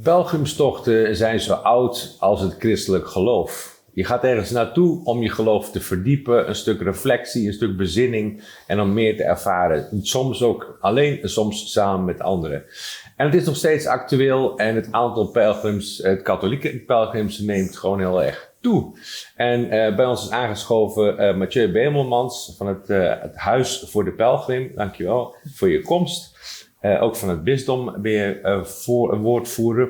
Pelgrimstochten zijn zo oud als het christelijk geloof. Je gaat ergens naartoe om je geloof te verdiepen, een stuk reflectie, een stuk bezinning en om meer te ervaren. Soms ook alleen, soms samen met anderen. En het is nog steeds actueel en het aantal pelgrims, het katholieke pelgrims, neemt gewoon heel erg toe. En bij ons is aangeschoven Mathieu Bemelmans van het Huis voor de Pelgrim. Dankjewel voor je komst. Ook van het bisdom ben je voor een woordvoerder.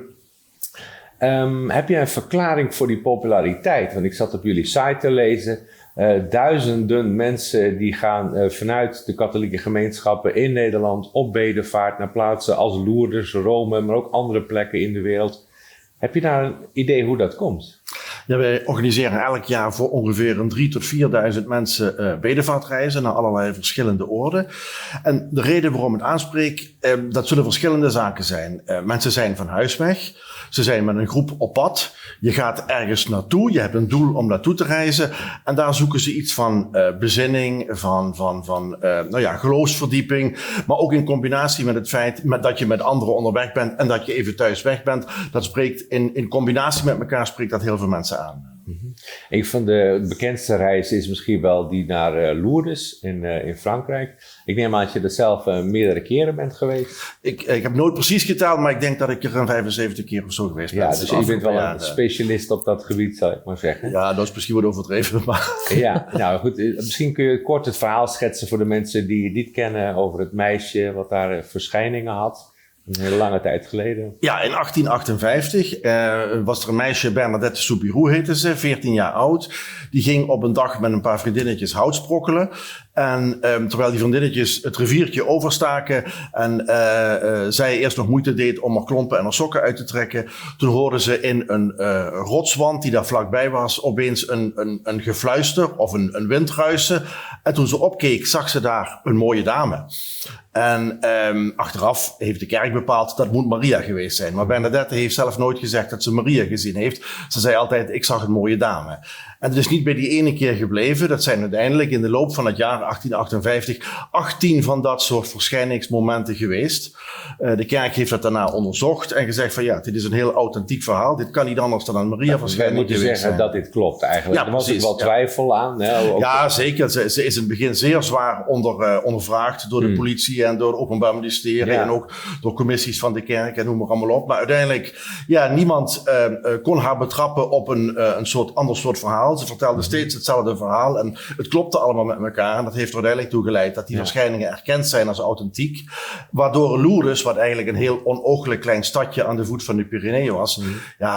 Heb je een verklaring voor die populariteit? Want ik zat op jullie site te lezen. Duizenden mensen die gaan vanuit de katholieke gemeenschappen in Nederland op bedevaart naar plaatsen als Lourdes, Rome, maar ook andere plekken in de wereld. Heb je daar een idee hoe dat komt? Ja, wij organiseren elk jaar voor ongeveer 3.000 tot 4.000 mensen bedevaartreizen naar allerlei verschillende orden. En de reden waarom ik het aanspreek, dat zullen verschillende zaken zijn. Mensen zijn van huis weg, ze zijn met een groep op pad, je gaat ergens naartoe, je hebt een doel om naartoe te reizen en daar zoeken ze iets van bezinning, van geloofsverdieping, maar ook in combinatie met het feit dat je met anderen onderweg bent en dat je even thuis weg bent. Dat spreekt in combinatie met elkaar spreekt dat heel veel mensen aan. Een van de bekendste reizen is misschien wel die naar Lourdes in Frankrijk. Ik neem aan dat je er zelf meerdere keren bent geweest. Ik heb nooit precies geteld, maar ik denk dat ik er een 75 keer of zo geweest ben. Ja, dus je bent wel een specialist op dat gebied, zal ik maar zeggen. Ja, dat is misschien wat overdreven, maar... Ja, nou goed. Misschien kun je kort het verhaal schetsen voor de mensen die het niet kennen over het meisje wat daar verschijningen had. Een hele lange tijd geleden. Ja, in 1858 was er een meisje, Bernadette Soubirous heette ze, 14 jaar oud. Die ging op een dag met een paar vriendinnetjes hout sprokkelen. En terwijl die vriendinnetjes het riviertje overstaken en zij eerst nog moeite deed om haar klompen en haar sokken uit te trekken, toen hoorden ze in een rotswand die daar vlakbij was opeens een gefluister of een windruisen. En toen ze opkeek, zag ze daar een mooie dame. En achteraf heeft de kerk bepaald dat moet Maria geweest zijn. Maar Bernadette heeft zelf nooit gezegd dat ze Maria gezien heeft. Ze zei altijd, ik zag een mooie dame. En het is niet bij die ene keer gebleven. Dat zijn uiteindelijk in de loop van het jaar 1858 18 van dat soort verschijningsmomenten geweest. De kerk heeft dat daarna onderzocht en gezegd van ja, dit is een heel authentiek verhaal. Dit kan niet anders dan een Maria-verschijning geweest zijn. Moet je zeggen dat dit klopt eigenlijk. Ja, er was ook wel twijfel aan. Hè? Ja, zeker. Ze is in het begin zeer zwaar ondervraagd door de politie en door het Openbaar Ministerie en ook door commissies van de kerk en noem maar allemaal op. Maar uiteindelijk, ja, niemand kon haar betrappen op een ander soort verhaal. Ze vertelde steeds hetzelfde verhaal en het klopte allemaal met elkaar. En dat heeft er uiteindelijk toe geleid dat die verschijningen erkend zijn als authentiek. Waardoor Lourdes, wat eigenlijk een heel onooglijk klein stadje aan de voet van de Pyreneeën was,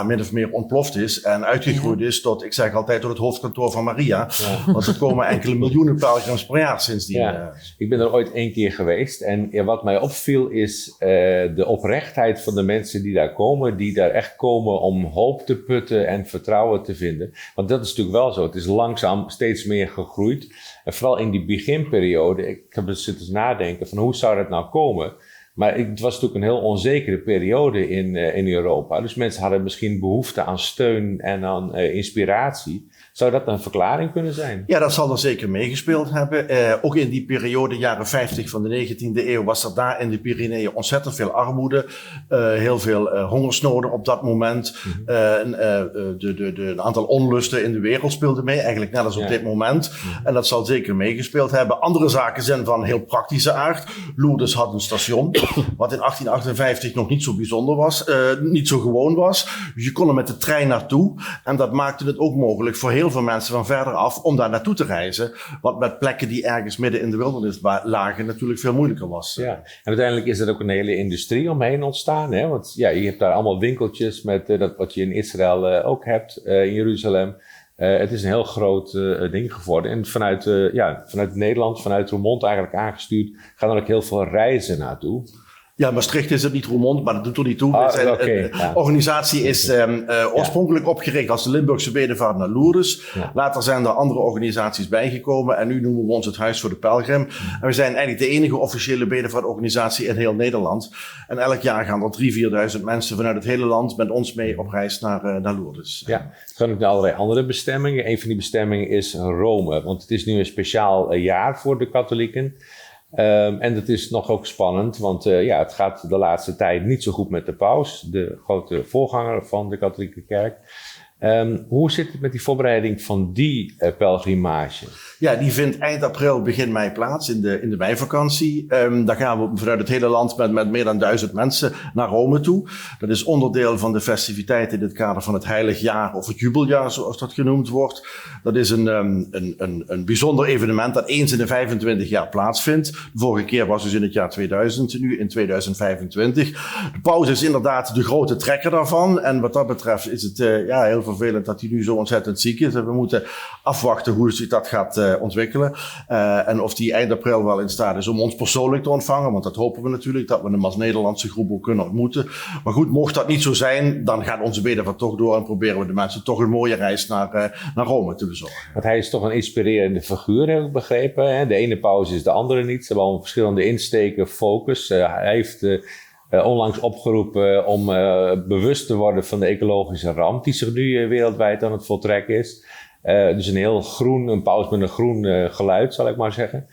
min of meer ontploft is en uitgegroeid is tot, ik zeg altijd, tot het hoofdkantoor van Maria. Ja. Want er komen enkele miljoenen pelgrims per jaar sindsdien. Ja. Ik ben er ooit 1 keer geweest en wat mij opviel is de oprechtheid van de mensen die daar komen, die daar echt komen om hoop te putten en vertrouwen te vinden. Want dat is natuurlijk wel zo. Het is langzaam steeds meer gegroeid. En vooral in die beginperiode, ik heb dus zitten nadenken van hoe zou dat nou komen? Maar het was natuurlijk een heel onzekere periode in Europa. Dus mensen hadden misschien behoefte aan steun en aan inspiratie. Zou dat een verklaring kunnen zijn? Ja, dat zal er zeker meegespeeld hebben. Ook in die periode, jaren 50 van de 19e eeuw, was er daar in de Pyreneeën ontzettend veel armoede. Heel veel hongersnoden op dat moment. Een aantal onlusten in de wereld speelden mee, eigenlijk net als op dit moment. En dat zal zeker meegespeeld hebben. Andere zaken zijn van heel praktische aard. Lourdes had een station, wat in 1858 nog niet zo bijzonder was, niet zo gewoon was. Dus je kon er met de trein naartoe. En dat maakte het ook mogelijk voor heel veel mensen van verder af om daar naartoe te reizen. Wat met plekken die ergens midden in de wildernis lagen natuurlijk veel moeilijker was. Ja, en uiteindelijk is er ook een hele industrie omheen ontstaan. Hè? Want ja, je hebt daar allemaal winkeltjes met dat wat je in Israël ook hebt, in Jeruzalem. Het is een heel groot ding geworden. En vanuit Nederland, vanuit Roermond eigenlijk aangestuurd, gaan er ook heel veel reizen naartoe. Ja, Maastricht is het niet Roermond, maar dat doet er niet toe. De organisatie is oorspronkelijk opgericht als de Limburgse bedevaart naar Lourdes. Ja. Later zijn er andere organisaties bijgekomen en nu noemen we ons het Huis voor de Pelgrim. En we zijn eigenlijk de enige officiële bedevaartorganisatie in heel Nederland. En elk jaar gaan er 3.000-4.000 mensen vanuit het hele land met ons mee op reis naar Lourdes. Ja, er gaan ook naar allerlei andere bestemmingen. Een van die bestemmingen is Rome, want het is nu een speciaal jaar voor de katholieken. En dat is nog ook spannend, want het gaat de laatste tijd niet zo goed met de paus, de grote voorganger van de katholieke kerk. Hoe zit het met die voorbereiding van die pelgrimage? Ja, die vindt eind april, begin mei plaats in de meivakantie. Daar gaan we vanuit het hele land met meer dan 1000 mensen naar Rome toe. Dat is onderdeel van de festiviteiten in het kader van het heilig jaar of het jubeljaar, zoals dat genoemd wordt. Dat is een bijzonder evenement dat eens in de 25 jaar plaatsvindt. De vorige keer was dus in het jaar 2000, nu in 2025. De paus is inderdaad de grote trekker daarvan. En wat dat betreft is het heel vervelend dat hij nu zo ontzettend ziek is. En we moeten afwachten hoe zich dat gaat ontwikkelen. En of die eind april wel in staat is om ons persoonlijk te ontvangen. Want dat hopen we natuurlijk, dat we hem als Nederlandse groep ook kunnen ontmoeten. Maar goed, mocht dat niet zo zijn, dan gaat onze bedevaart toch door. En proberen we de mensen toch een mooie reis naar Rome te bezorgen. Want hij is toch een inspirerende figuur, heb ik begrepen. Hè? De ene paus is de andere niet. Ze hebben al verschillende insteken, focus. Hij heeft onlangs opgeroepen om bewust te worden van de ecologische ramp die zich nu wereldwijd aan het voltrekken is. Dus een paus met een groen geluid, zal ik maar zeggen.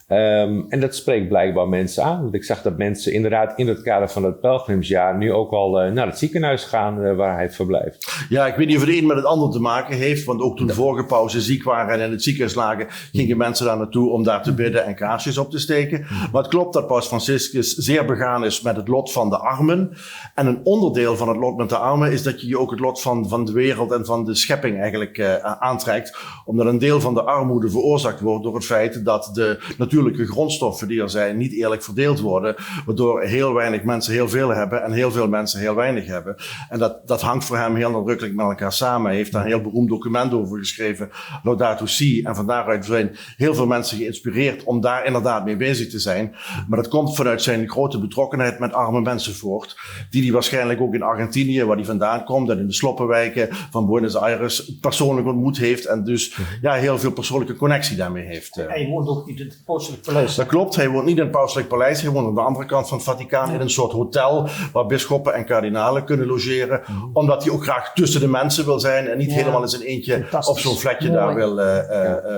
En dat spreekt blijkbaar mensen aan. Want ik zag dat mensen inderdaad in het kader van het pelgrimsjaar nu ook al naar het ziekenhuis gaan waar hij verblijft. Ja, ik weet niet of het een met het ander te maken heeft. Want ook toen de vorige pausen ziek waren en in het ziekenhuis lagen, gingen mensen daar naartoe om daar te bidden en kaarsjes op te steken. Maar het klopt dat paus Franciscus zeer begaan is met het lot van de armen. En een onderdeel van het lot met de armen is dat je je ook het lot van de wereld en van de schepping eigenlijk aantrekt. Omdat een deel van de armoede veroorzaakt wordt door het feit dat de natuurlijke grondstoffen die er zijn niet eerlijk verdeeld worden. Waardoor heel weinig mensen heel veel hebben en heel veel mensen heel weinig hebben. En dat hangt voor hem heel nadrukkelijk met elkaar samen. Hij heeft daar een heel beroemd document over geschreven, Laudato Si. En van daaruit zijn heel veel mensen geïnspireerd om daar inderdaad mee bezig te zijn. Maar dat komt vanuit zijn grote betrokkenheid met arme mensen voort. Die waarschijnlijk ook in Argentinië, waar hij vandaan komt, en in de sloppenwijken van Buenos Aires persoonlijk ontmoet heeft. En dus heel veel persoonlijke connectie daarmee heeft. Hij woont ook niet in het pauselijk paleis. Dat klopt, hij woont niet in het pauselijk paleis. Hij woont aan de andere kant van het Vaticaan in een soort hotel waar bisschoppen en kardinalen kunnen logeren. Omdat hij ook graag tussen de mensen wil zijn en niet helemaal in zijn eentje op zo'n flatje daar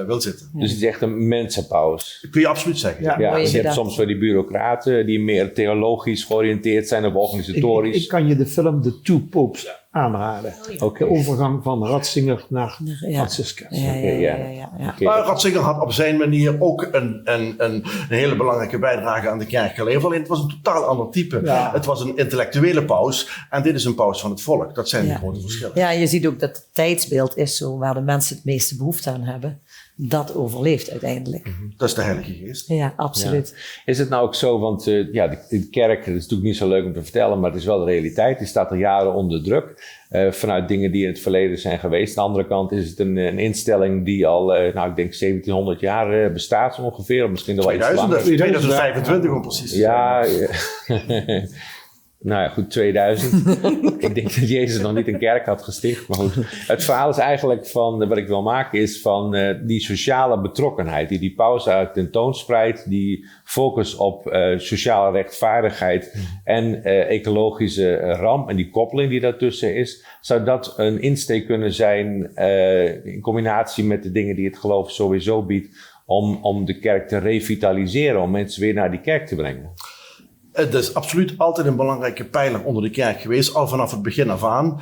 wil zitten. Dus het is echt een mensenpaus. Dat kun je absoluut zeggen. Ja, je hebt soms wel die bureaucraten die meer theologisch georiënteerd zijn of organisatorisch. Ik kan je de film The Two Popes aanraden. De overgang van Ratzinger naar Franciscus. Maar Ratzinger had op zijn manier ook een hele belangrijke bijdrage aan de kerk geleverd. Alleen het was een totaal ander type. Ja. Het was een intellectuele paus en dit is een paus van het volk. Dat zijn de grote verschillen. Ja, je ziet ook dat het tijdsbeeld is zo waar de mensen het meeste behoefte aan hebben. Dat overleeft uiteindelijk. Dat is de Heilige Geest. Ja, absoluut. Ja. Is het nou ook zo, want de kerk, dat is natuurlijk niet zo leuk om te vertellen, maar het is wel de realiteit. Die staat al jaren onder druk vanuit dingen die in het verleden zijn geweest. Aan de andere kant is het een instelling die al, ik denk 1700 jaar bestaat ongeveer. Of misschien nog wel iets langer. 2025 om precies te zijn. Nou ja, goed, 2000. Ik denk dat Jezus nog niet een kerk had gesticht. Maar goed, het verhaal is eigenlijk van, wat ik wil maken, is van die sociale betrokkenheid die paus uit tentoonspreidt. Die focus op sociale rechtvaardigheid en ecologische ramp en die koppeling die daartussen is. Zou dat een insteek kunnen zijn in combinatie met de dingen die het geloof sowieso biedt om de kerk te revitaliseren, om mensen weer naar die kerk te brengen? Het is absoluut altijd een belangrijke pijler onder de kerk geweest, al vanaf het begin af aan.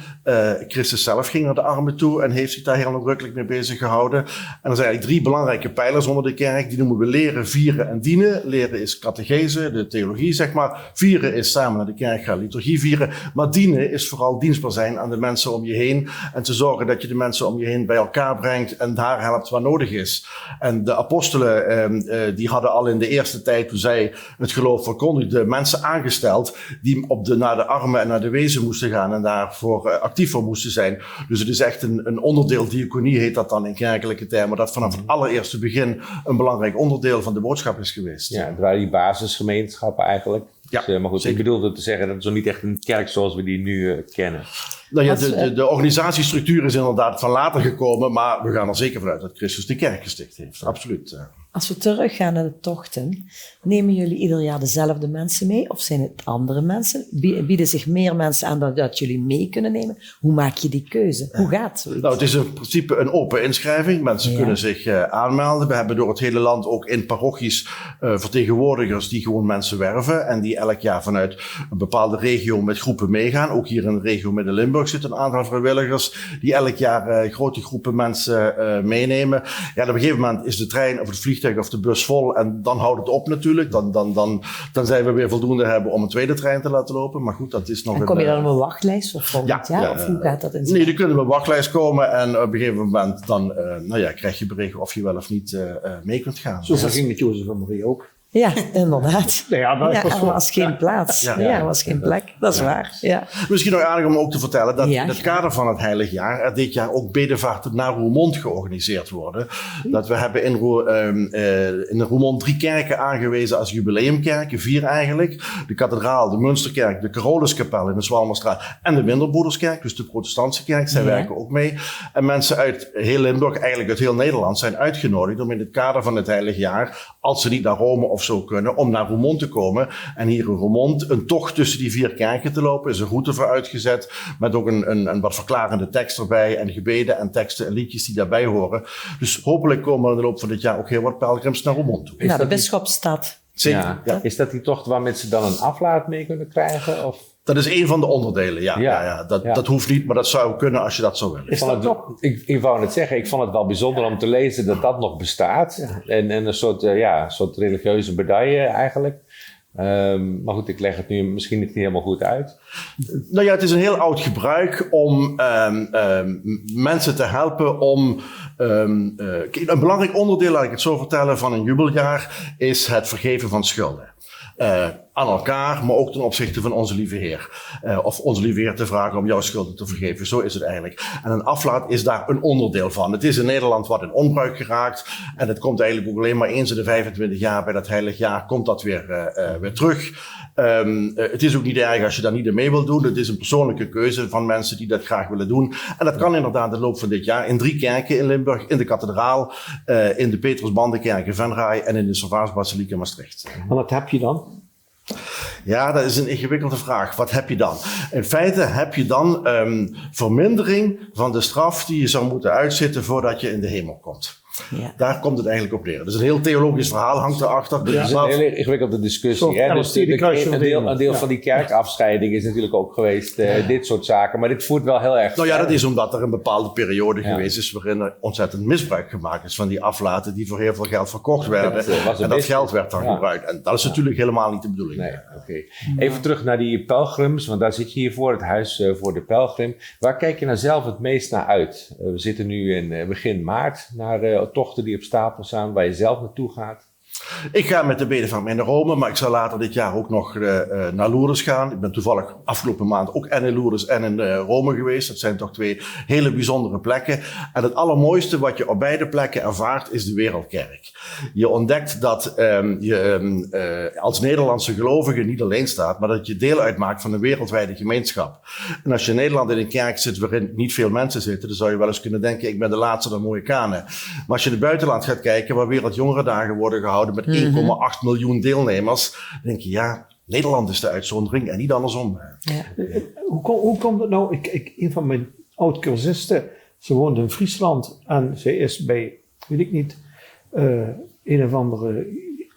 Christus zelf ging naar de armen toe en heeft zich daar heel nadrukkelijk mee bezig gehouden. En er zijn eigenlijk 3 belangrijke pijlers onder de kerk. Die noemen we leren, vieren en dienen. Leren is catechese, de theologie zeg maar. Vieren is samen naar de kerk gaan, liturgie vieren. Maar dienen is vooral dienstbaar zijn aan de mensen om je heen. En te zorgen dat je de mensen om je heen bij elkaar brengt en daar helpt waar nodig is. En de apostelen die hadden al in de eerste tijd, toen zij het geloof verkondigden, mensen aangesteld die naar de armen en naar de wezen moesten gaan en daarvoor actief voor moesten zijn. Dus het is echt een onderdeel, diaconie heet dat dan in kerkelijke termen, dat vanaf het allereerste begin een belangrijk onderdeel van de boodschap is geweest. Ja, het waren die basisgemeenschappen eigenlijk. Ja, dus, maar goed, zeker. ik bedoelde te zeggen, dat is nog niet echt een kerk zoals we die nu kennen. Nou ja, de organisatiestructuur is inderdaad van later gekomen, maar we gaan er zeker vanuit dat Christus de kerk gesticht heeft. Absoluut. Als we teruggaan naar de tochten, nemen jullie ieder jaar dezelfde mensen mee? Of zijn het andere mensen? Bieden zich meer mensen aan dat jullie mee kunnen nemen? Hoe maak je die keuze? Hoe gaat zoiets? Nou, het is in principe een open inschrijving. Mensen kunnen zich aanmelden. We hebben door het hele land ook in parochies vertegenwoordigers die gewoon mensen werven. En die elk jaar vanuit een bepaalde regio met groepen meegaan. Ook hier in de regio Midden-Limburg zitten een aantal vrijwilligers die elk jaar grote groepen mensen meenemen. Ja, op een gegeven moment is de trein of het vliegtuig of de bus vol en dan houdt het op natuurlijk. Dan zijn we weer voldoende hebben om een tweede trein te laten lopen. Maar goed, dat is nog en kom je dan op een wachtlijst voor volgend jaar? Of hoe gaat dat in zijn? Nee, die kunnen op een wachtlijst komen en op een gegeven moment dan krijg je bericht of je wel of niet mee kunt gaan. Zo ging met Jozef en Marie ook. Ja, inderdaad. Er was geen plaats. Er was geen plek. Dat is waar. Ja. Misschien nog aardig om ook te vertellen dat in het kader van het Heilig Jaar er dit jaar ook bedevaarten naar Roermond georganiseerd worden. Dat we hebben in Roermond 3 kerken aangewezen als jubileumkerken, 4 eigenlijk. De kathedraal, de Münsterkerk, de Caroluskapel in de Zwalmerstraat en de Winterbroederskerk, dus de protestantse kerk. Zij werken ook mee. En mensen uit heel Limburg, eigenlijk uit heel Nederland, zijn uitgenodigd om in het kader van het Heilig Jaar, als ze niet naar Rome of zo kunnen, om naar Roermond te komen. En hier in Roermond een tocht tussen die 4 kerken te lopen. Is een route voor uitgezet. Met ook een wat verklarende tekst erbij. En gebeden en teksten en liedjes die daarbij horen. Dus hopelijk komen er in de loop van dit jaar ook heel wat pelgrims naar Roermond toe. Nou, de Bisschopsstad. Zeker. Ja. Is dat die tocht waar mensen dan een aflaat mee kunnen krijgen? Of? Dat is een van de onderdelen, Dat hoeft niet, maar dat zou kunnen als je dat zou willen. Ik wou net zeggen, ik vond het wel bijzonder om te lezen dat dat nog bestaat. Ja. En een soort religieuze medaille eigenlijk. Maar goed, ik leg het nu misschien niet helemaal goed uit. Nou ja, het is een heel oud gebruik om mensen te helpen om... een belangrijk onderdeel, laat ik het zo vertellen, van een jubeljaar is het vergeven van schulden. Aan elkaar, maar ook ten opzichte van onze lieve Heer. Of onze lieve Heer te vragen om jouw schulden te vergeven. Zo is het eigenlijk. En een aflaat is daar een onderdeel van. Het is in Nederland wat in onbruik geraakt. En het komt eigenlijk ook alleen maar eens in de 25 jaar bij dat heilig jaar komt dat weer terug. Het is ook niet erg als je daar niet aan mee wil doen. Het is een persoonlijke keuze van mensen die dat graag willen doen. En dat kan inderdaad in de loop van dit jaar in 3 kerken in Limburg. In de kathedraal, in de Petrusbandenkerk in Venray en in de Servaasbasiliek in Maastricht. En wat heb je dan? Ja, dat is een ingewikkelde vraag. Wat heb je dan? In feite heb je dan vermindering van de straf die je zou moeten uitzitten voordat je in de hemel komt. Ja. Daar komt het eigenlijk op neer. Dat is een heel theologisch verhaal, hangt erachter. Dat is een hele ingewikkelde discussie. Hè? Dus een deel van die kerkafscheiding is natuurlijk ook geweest, dit soort zaken. Maar dit voert wel heel erg... Nou ja, dat is omdat er een bepaalde periode geweest is waarin er ontzettend misbruik gemaakt is van die aflaten die voor heel veel geld verkocht werden. En dat geld werd dan gebruikt. En dat is natuurlijk helemaal niet de bedoeling. Nee, okay. Even terug naar die pelgrims, want daar zit je hier voor, het huis voor de pelgrim. Waar kijk je nou zelf het meest naar uit? We zitten nu in begin maart naar tochten die op stapel staan, waar je zelf naartoe gaat. Ik ga met de bedevaart mee naar Rome, maar ik zal later dit jaar ook nog naar Lourdes gaan. Ik ben toevallig afgelopen maand ook en in Lourdes en in Rome geweest. Dat zijn toch 2 hele bijzondere plekken. En het allermooiste wat je op beide plekken ervaart is de wereldkerk. Je ontdekt dat je als Nederlandse gelovige niet alleen staat, maar dat je deel uitmaakt van een wereldwijde gemeenschap. En als je in Nederland in een kerk zit waarin niet veel mensen zitten, dan zou je wel eens kunnen denken, ik ben de laatste der Mohikanen. Maar als je in het buitenland gaat kijken, waar Wereldjongerendagen worden gehouden met 1,8 miljoen deelnemers, dan denk je, ja, Nederland is de uitzondering en niet andersom. Ja. Hoe komt het nou? Een van mijn oud-cursisten, ze woont in Friesland en ze is bij, weet ik niet, een of andere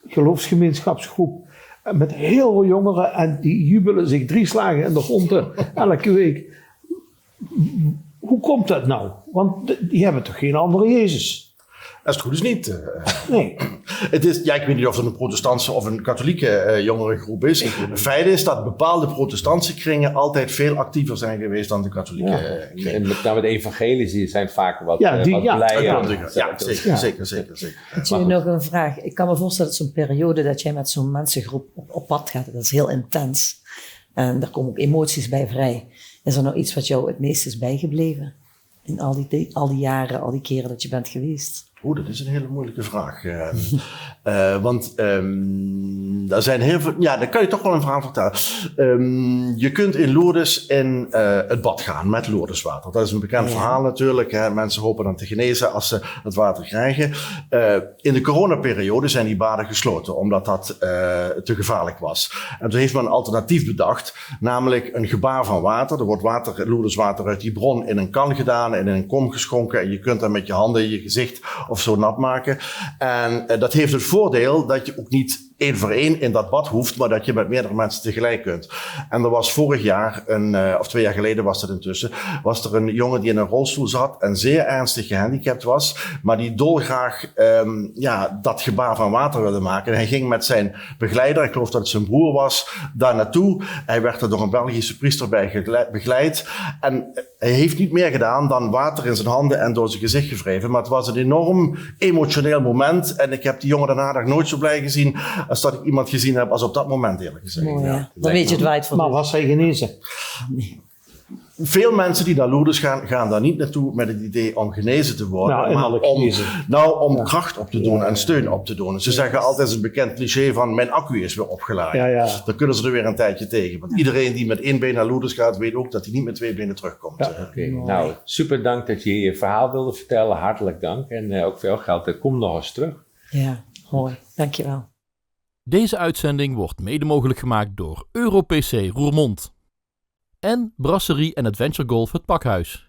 geloofsgemeenschapsgroep met heel veel jongeren en die jubelen zich 3 slagen in de ronde elke week. Hoe komt dat nou? Want die hebben toch geen andere Jezus? Als het goed is niet. Nee. Het is, ik weet niet of het een protestantse of een katholieke jongerengroep is. Het feit is dat bepaalde protestantse kringen altijd veel actiever zijn geweest dan de katholieke kringen. En met name de evangelici zijn vaak wat blij. Ja, zeker. Heb je nog een vraag? Ik kan me voorstellen dat zo'n periode dat jij met zo'n mensengroep op pad gaat, dat is heel intens. En daar komen ook emoties bij vrij. Is er nou iets wat jou het meest is bijgebleven? In al die jaren, al die keren dat je bent geweest? Dat is een hele moeilijke vraag. Want er zijn heel veel... Ja, dan kan je toch wel een verhaal vertellen. Je kunt in Lourdes in het bad gaan met Lourdeswater. Dat is een bekend verhaal natuurlijk. Hè. Mensen hopen dan te genezen als ze het water krijgen. In de coronaperiode zijn die baden gesloten, omdat dat te gevaarlijk was. En toen heeft men een alternatief bedacht, namelijk een gebaar van water. Er wordt Lourdeswater uit die bron in een kan gedaan en in een kom geschonken. En je kunt dan met je handen je gezicht of zo nat maken. En dat heeft het voordeel dat je ook niet 1 voor 1 in dat bad hoeft, maar dat je met meerdere mensen tegelijk kunt. En er was vorig jaar, of 2 jaar geleden was dat intussen, was er een jongen die in een rolstoel zat en zeer ernstig gehandicapt was, maar die dolgraag dat gebaar van water wilde maken. En hij ging met zijn begeleider, ik geloof dat het zijn broer was, daar naartoe. Hij werd er door een Belgische priester bij begeleid. En hij heeft niet meer gedaan dan water in zijn handen en door zijn gezicht gewreven. Maar het was een enorm emotioneel moment. En ik heb die jongen daarna nog nooit zo blij gezien als dat ik iemand gezien heb als op dat moment, eerlijk gezegd. Mooi, ja. Dan weet je het waar je het voor Maar doet. was hij genezen? Nee. Veel mensen die naar Lourdes gaan daar niet naartoe met het idee om genezen te worden. Ja, maar om Ja. kracht op te doen en steun op te doen. Ze zeggen altijd een bekend cliché van mijn accu is weer opgeladen. Ja. Dan kunnen ze er weer een tijdje tegen. Want iedereen die met 1 been naar Lourdes gaat, weet ook dat hij niet met 2 benen terugkomt. Ja. Oké, nou, super dank dat je je verhaal wilde vertellen. Hartelijk dank. En ook veel geld. Kom nog eens terug. Ja, mooi. Dankjewel. Deze uitzending wordt mede mogelijk gemaakt door EuroPC Roermond en Brasserie en Adventure Golf Het Pakhuis.